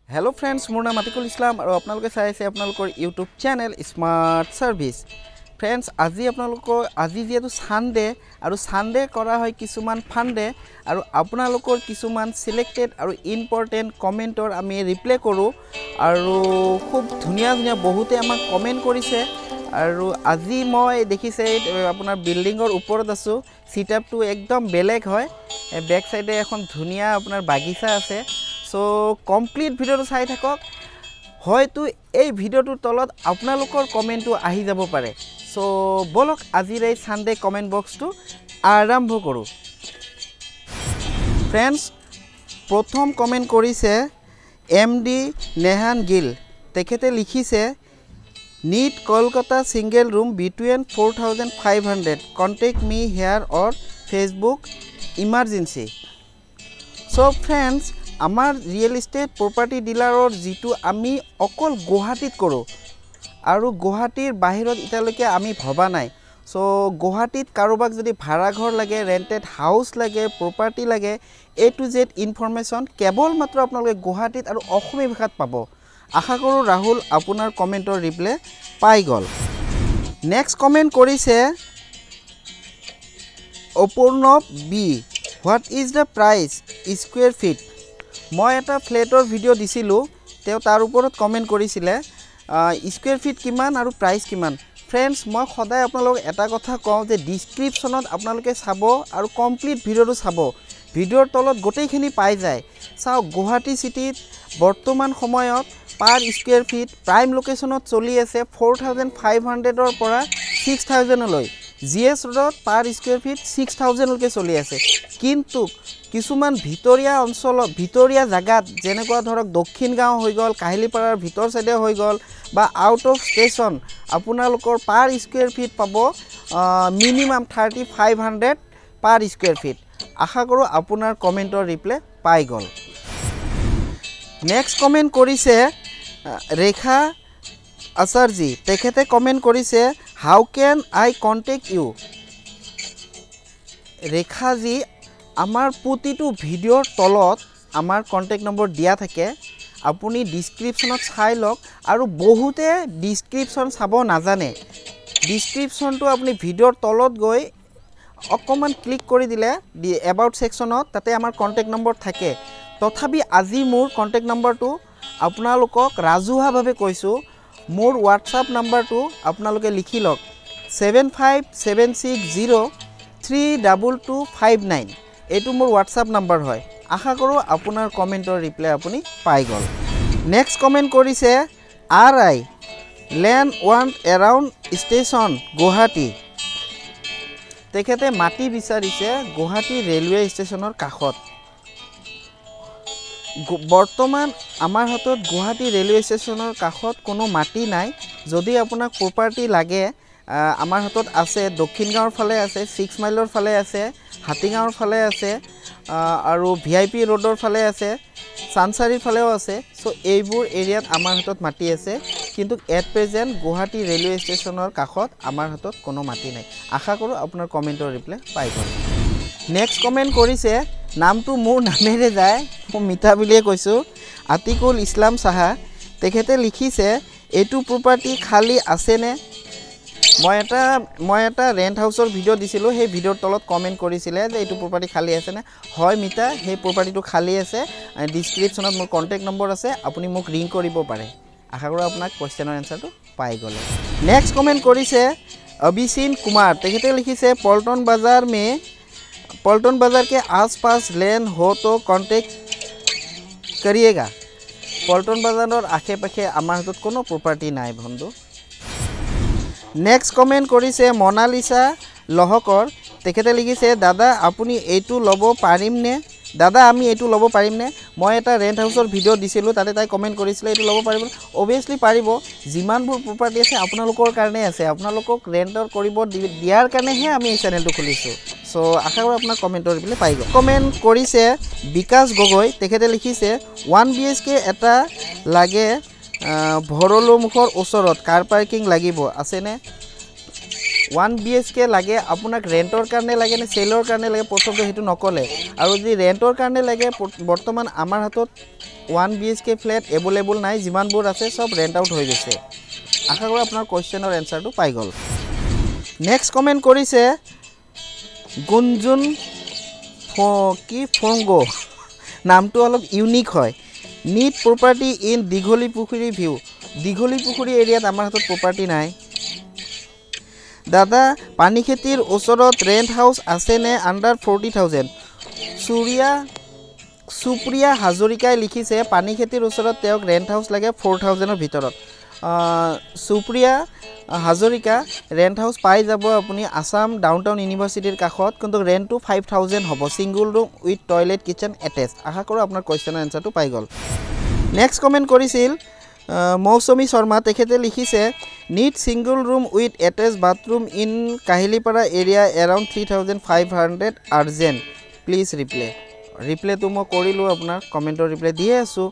Hello friends मोर नाम आतिकुल इस्लाम और आपनालोके चाइ आछे आपनालोकर YouTube channel smart service. Friends আজি आपनालोकर আজি जेहेतु सानडे और सानडे करा हय किछुमान फानडे और आपनालोकर किछुमान सिलेक्टेड और इम्पर्टेन्ट कमेन्टर आमी रिप्ले करूँ और खूब धुनिया धुनिया बहुते आमाक कमेन्ट करिছে और আজি मैं देखिसे आपनार बिल्डिंगर ऊपर आसो सीटअपटो एकदम बेलेग हय बैक साइडे एखन धुनिया आपनार बागिचा आछे। सो कमप्लीट भिडिओ चाइ थाকক हयतो এই ভিডিওটোৰ তলত আপোনালোকৰ কমেন্টটো আহি যাব পাৰে। সো বলক আজিৰ এই সানডে কমেন্ট বক্সটো আৰম্ভ কৰো। ফ্ৰেন্ডছ প্ৰথম কমেন্ট কৰিছে এমডি নেহান গিল। তেখেতে লিখিছে need Kolkata single room between 4500 contact me here और फेसबुक इमार्जेंसी। सो फ्रेंड्स आमार रियल एस्टेट प्रपार्टी डिलार जी आमी अकल गुवाहाटीत करूँ और गुवाहाटीर बाहिरत इताলৈকে आमी भबा नाई। सो गुवाहाटीत कारोबाक जदि भाड़ा घर लागे रेंटेड हाउस लागे प्रपार्टी लागे ए टू जेड इनफरमेशन केवल मात्र आपनालोके गुवाहाटीत और अসমীয়া भाषात पाब। आशा करूँ राहुल आपनार कमेन्टर रिप्ले पाई गल। नेक्स्ट कमेन्ट करिছে Apurnav B what is the price square feet. मैं एटा फ्लैटर भिडिओ दिसिलो तेও तार ऊपर कमेन्ट करिছিলে स्क्वायर फीट किमान और प्राइस किमान। फ्रेंड्स मैं सदाय आपनालोक एटा कथा कওঁ जे डिस्क्रिप्शनत आपनालोके चाबो और कमप्लीट भिडिओটো चाबो भिडिओर तलत गोटेइखिनि पाई जाय। चाओ गुवाहाटी सिटीत बर्तमान समयत पर स्क्वायर फीट प्राइम लोकेशनत चलि आछे 4500 পৰা 6000 লৈ जीएस रोड पर स्क्वायर फीट 6000 लके चलि आछे। किन्तु किछुमान भितरिया अंचल भितरिया जगात जेनेकुवा धरक दक्षिण गाँव हो गल काहिलीपारार भितर साइडे हो गल बा आउट अफ स्टेशन आपनालोकर पर स्क्वायर फीट पाबो मिनिमाम 3500 पर स्क्वायर फीट। आशा करूँ आपनार कमेन्टर रिप्ले पाई गल। नेक्स्ट कमेन्ट करिছে रेखा आचार्जी। तेखेते कमेन्ट करिছে how can I contact you. Rekha ji आमार प्रतिटो भिडिओर तलत आमार कन्टेक्ट नम्बर दिया थाके आपुनी डिस्क्रिप्शनत चाइ लक और बहुते डिस्क्रिप्शन चाब नाजाने डिस्क्रिप्शनটো आपुनी भिडिओर तलत गई अकमान क्लिक कर दिले एबाउट सेक्शनत ताते आमार कन्टेक्ट नम्बर थाके। तथापि আজি मोर कन्टेक्ट नम्बरটো आपनालोকক राजुहाभावे কৈছো मोर व्हाट्सएप नम्बरটো आपनालोके लिखि लक 7576032259 एटू मोर व्हाट्सएप नम्बर है। आशा करूँ आपनार कमेन्टर रिप्लाई आपुनी पाई गल। नेक्स्ट कमेन्ट करिছে आर I land want around station Guwahati. तेखेते माटी विचारिছে गुवाहाटी रेलवे स्टेशनर काखत। बर्तमान आमार हाथत गुवाहाटी रेलवे स्टेशनर काखत कोनो माटी नाई। जदि आपनाक प्रपार्टी लागे आमार हाथत आछे दक्षिण गाँवर फाले आछे 6 माइलर फाले आछे हातीगाँवर फाले आछे और VIP रोडर फाले आछे सानसारीर फालेও आछे। सो एइबुर एरियात आमार हाथत माटी आछे किन्तु एट प्रेजेंट गुवाहाटी रेलवे स्टेशनर काखत आमार हाथत कोनो माटी नाई। आशा करूँ आपनार कमेन्टर रिप्लाई पाई गल। नेक्स्ट कमेन्ट करिছে नामটো मोर नामेरे जाय मैं मिठा बुलिए কৈছো आतिकुल इस्लाम साहा। तेखेते लिखिছে एटू प्रपार्टी खाली आछेने। मैं एटा रेंट हाउसर भिडिओ दिसिलो हे भिडिओर तलत कमेन्ट करिছিলে जे एटू प्रपार्टी खाली आछेने। হয় मिठा हे प्रपार्टीটো खाली आछे डिस्क्रिप्शनत मोर कन्टेक्ट नम्बर आछे आपुनी मोक रिंग करिब पारे। आशा करूँ आपनाक क्वेश्चनर एन्सारটো पाई गले। नेक्स्ट कमेन्ट करिছে अभिसीन कुमार। तेखेते लिखिছে पल्टन बाजार के आसपास लैंड हो तो कांटेक्ट करिएगा। पल्टन बाजार आशे पाशे आमार हाथत कोनो प्रपार्टी नाई बंधु। नेक्स्ट कमेन्ट करिছে मोनालिसा लहकर। तेखेते लिखिছে दादा आपुनी एटू लब पारिमने। दादा आमी एटू लब पारिमने। मैं एटा रेंट हाउसर भिडिओ दिसिलो ताते ताई कमेन्ट करिছিলে एटू लब पारिब। अभियसली पारिब जिमानबुर प्रपार्टी आछे आपनालोकर कारणे आछे आपनालोকক रेंटर करिब दियार कारणेहे आमी এই चैनेलটো खुलिছো। सो आशा करूँ अपना कमेन्टर रिप्लाई पाई गल। कमेन्ट करिছে विकास गगৈ। तेखेते लिखिছে 1 BHK एटा लागे भरलुमुखर ओसरत कार पार्किंग लागिब आछेने। 1 BHK लागे आपनाक रेंटर कारणे लागे ने सेलर कारणे लागे प्रथमते हेतु नकले और यदि रेंटर कारणे लागे बर्तमान आमार हाथत 1 BHK ফ্ল্যাট এভেলেবল নাই যিমানবোৰ আছে সব ৰেন্ট আউট হৈ গৈছে আশা কৰো আপোনাৰ কোৱেশ্চনৰ এনসাৰটো পাই গল নেক্সট কমেন্ট কৰিছে গুঞ্জুন কি ফংগো নামটো অলপ ইউনিক হয় নিড প্ৰপাৰ্টি ইন দিঘলি পুখুৰী ভিউ দিঘলি পুখুৰী এৰিয়াত আমাৰ হাতত প্ৰপাৰ্টি নাই দাদা পানী খেতিৰ ওচৰত ৰেন্ট হাউস আছে নে আন্ডাৰ 40000 সুপ্ৰিয়া হাজৰিকাই লিখিছে পানী খেতিৰ ওচৰত তেওঁক ৰেন্ট হাউস লাগে 4000 ৰ ভিতৰত সুপ্ৰিয়া হাজৰিকা ৰেন্ট হাউস পাই যাব আপুনি আসাম ডাউনটাউন ইউনিভাৰ্সিটিৰ কাখত কিন্তু ৰেন্টটো 5000 হ'ব single room with toilet kitchen attach আশা কৰো আপোনাৰ কোৱেশ্চনৰ এনসাৰটো পাই গল নেক্সট কমেন্ট কৰিছিল মৌসুমী শৰ্মা তেখেতে লিখিছে need single room with attach bathroom in Kahilipara area around 3500 urgent please replay তো মই কৰিলো আপোনাৰ কমেন্টৰ ৰিপ্লে দিয়ে আছো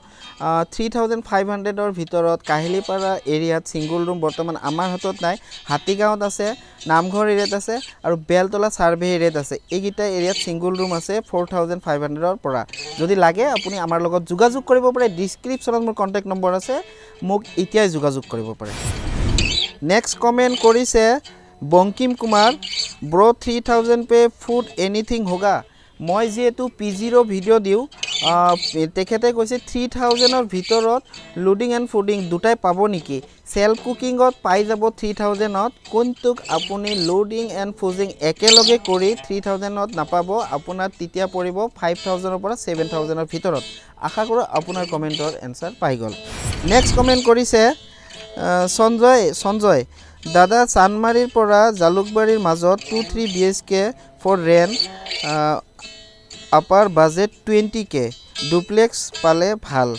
3500 ৰ ভিতৰত কাহিলিপাৰা এৰিয়াত সিঙ্গল ৰুম বৰ্তমান আমাৰ হাতত নাই হাতীগাঁৱত আছে নামঘৰ এৰিয়াত আছে আৰু বেলতলা সাৰ্ভে এৰিয়াত আছে এইগিটা এৰিয়াত সিঙ্গল ৰুম আছে 4500 ৰ পৰা যদি লাগে আপুনি আমাৰ লগত যোগাযোগ কৰিব পাৰে ডেসক্ৰিপচনত মোৰ কন্টাক্ট নম্বৰ আছে মোক ইতিয়াই যোগাযোগ কৰিব পাৰে নেক্সট কমেন্ট কৰিছে বংকিম কুমাৰ ব্ৰো 3000 पे फूड एनीथिंग होगा মই যেহেতু পিজিৰ ভিডিও দিও তেখেতে কৈছে 3000 ৰ ভিতৰত লোডিং এন্ড ফুডিং দুটাই পাব নেকি সেলফ কুকিংত পাই যাব 3000 ত কোনটোক আপুনি লোডিং এন্ড ফুডিং একেলগে কৰি 3000 ত নাপাব আপোনাৰ তেতিয়া পৰিব 5000 ৰ পৰা 7000 ৰ ভিতৰত আশা কৰো আপোনাৰ কমেন্টৰ এনসাৰ পাই গল নেক্সট কমেন্ট কৰিছে সঞ্জয় দাদা চানমাৰীৰ পৰা জালুকবাৰীৰ মাজত 2-3 BHK for rent upper budget 20k duplex পালে ভাল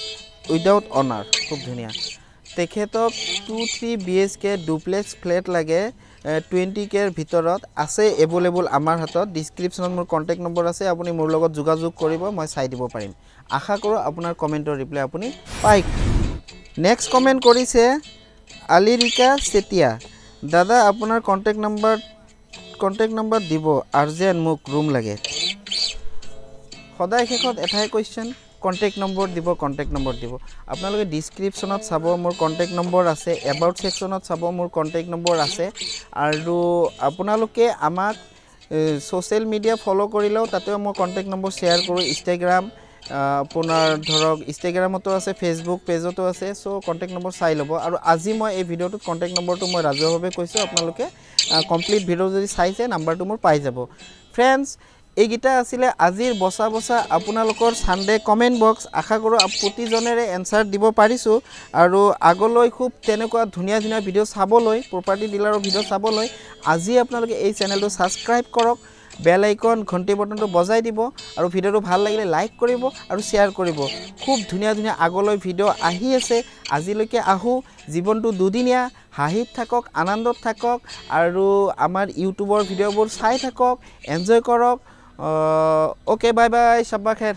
উইদাউট অনাৰ খুব ধুনিয়া তেখেতক 2-3 BHK ডুপ্লেক্স ফ্ল্যাট লাগে 20k ৰ ভিতৰত আছে এভেলেবল আমাৰ হাতত ডেসক্ৰিপচনত মোৰ কন্টাক্ট নম্বৰ আছে আপুনি মোৰ লগত যোগাযোগ কৰিব মই চাই দিব পাৰিম আশা কৰো আপোনাৰ কমেন্টৰ ৰিপ্লাই আপুনি পাই নেক্সট কমেন্ট কৰিছে আলিৰিকা সেতিয়া দাদা আপোনাৰ কন্টাক্ট নম্বৰ দিব আৰ্জেন্ট মোক ৰুম লাগে সদায় শেষত এটাই কোৱেশ্চন কন্টাক্ট নম্বৰ দিব আপোনালোকে ডেসক্ৰিপচনত চাব মোৰ কন্টাক্ট নম্বৰ আছে এবাউট সেকশনত চাব মোৰ কন্টাক্ট নম্বৰ আছে আৰু আপোনালোকে আমাক সোশ্যাল মিডিয়া ফলো কৰিলেও তাতেও মই কন্টাক্ট নম্বৰ শেয়াৰ কৰো ইনষ্টাগ্ৰাম আপোনাৰ ধৰক ইনষ্টাগ্ৰামতো আছে ফেসবুক পেজতো আছে সো কন্টাক্ট নম্বৰ চাই লব আৰু আজি মই এই ভিডিওটোত কন্টাক্ট নম্বৰটো মই ৰাজহুৱাভাৱে কৈছো আপোনালোকে কমপ্লিট ভিডিও যদি চাইছে নাম্বাৰটো মোৰ পাই যাব ফ্ৰেন্ডস এইগিটা আছিলে আজিৰ বসা আপোনালোকৰ সানডে কমেন্ট বক্স আশা কৰো প্ৰতিজনেৰে এনসাৰ দিব পাৰিছো আৰু আগলৈ খুব তেনেকুৱা ধুনিয়া ভিডিও চাবলৈ প্ৰপাৰ্টি ডিলাৰৰ ভিডিও চাবলৈ আজি আপোনালোকে এই চেনেলটো সাবস্ক্ৰাইব কৰক বেল আইকন ঘণ্টি বটনটো বজাই দিব আৰু ভিডিওটো ভাল লাগিলে লাইক কৰিব আৰু শেয়াৰ কৰিব খুব ধুনিয়া আগলৈ ভিডিও আহি আছে আজিলৈকে আহু জীৱনটো দুদিনীয়া হাঁহিত থাকক আনন্দত থাকক আৰু আমাৰ ইউটিউবৰ ভিডিওবোৰ চাই থাকক এনজয় কৰক ओके बाय बाय शब्बा खैर।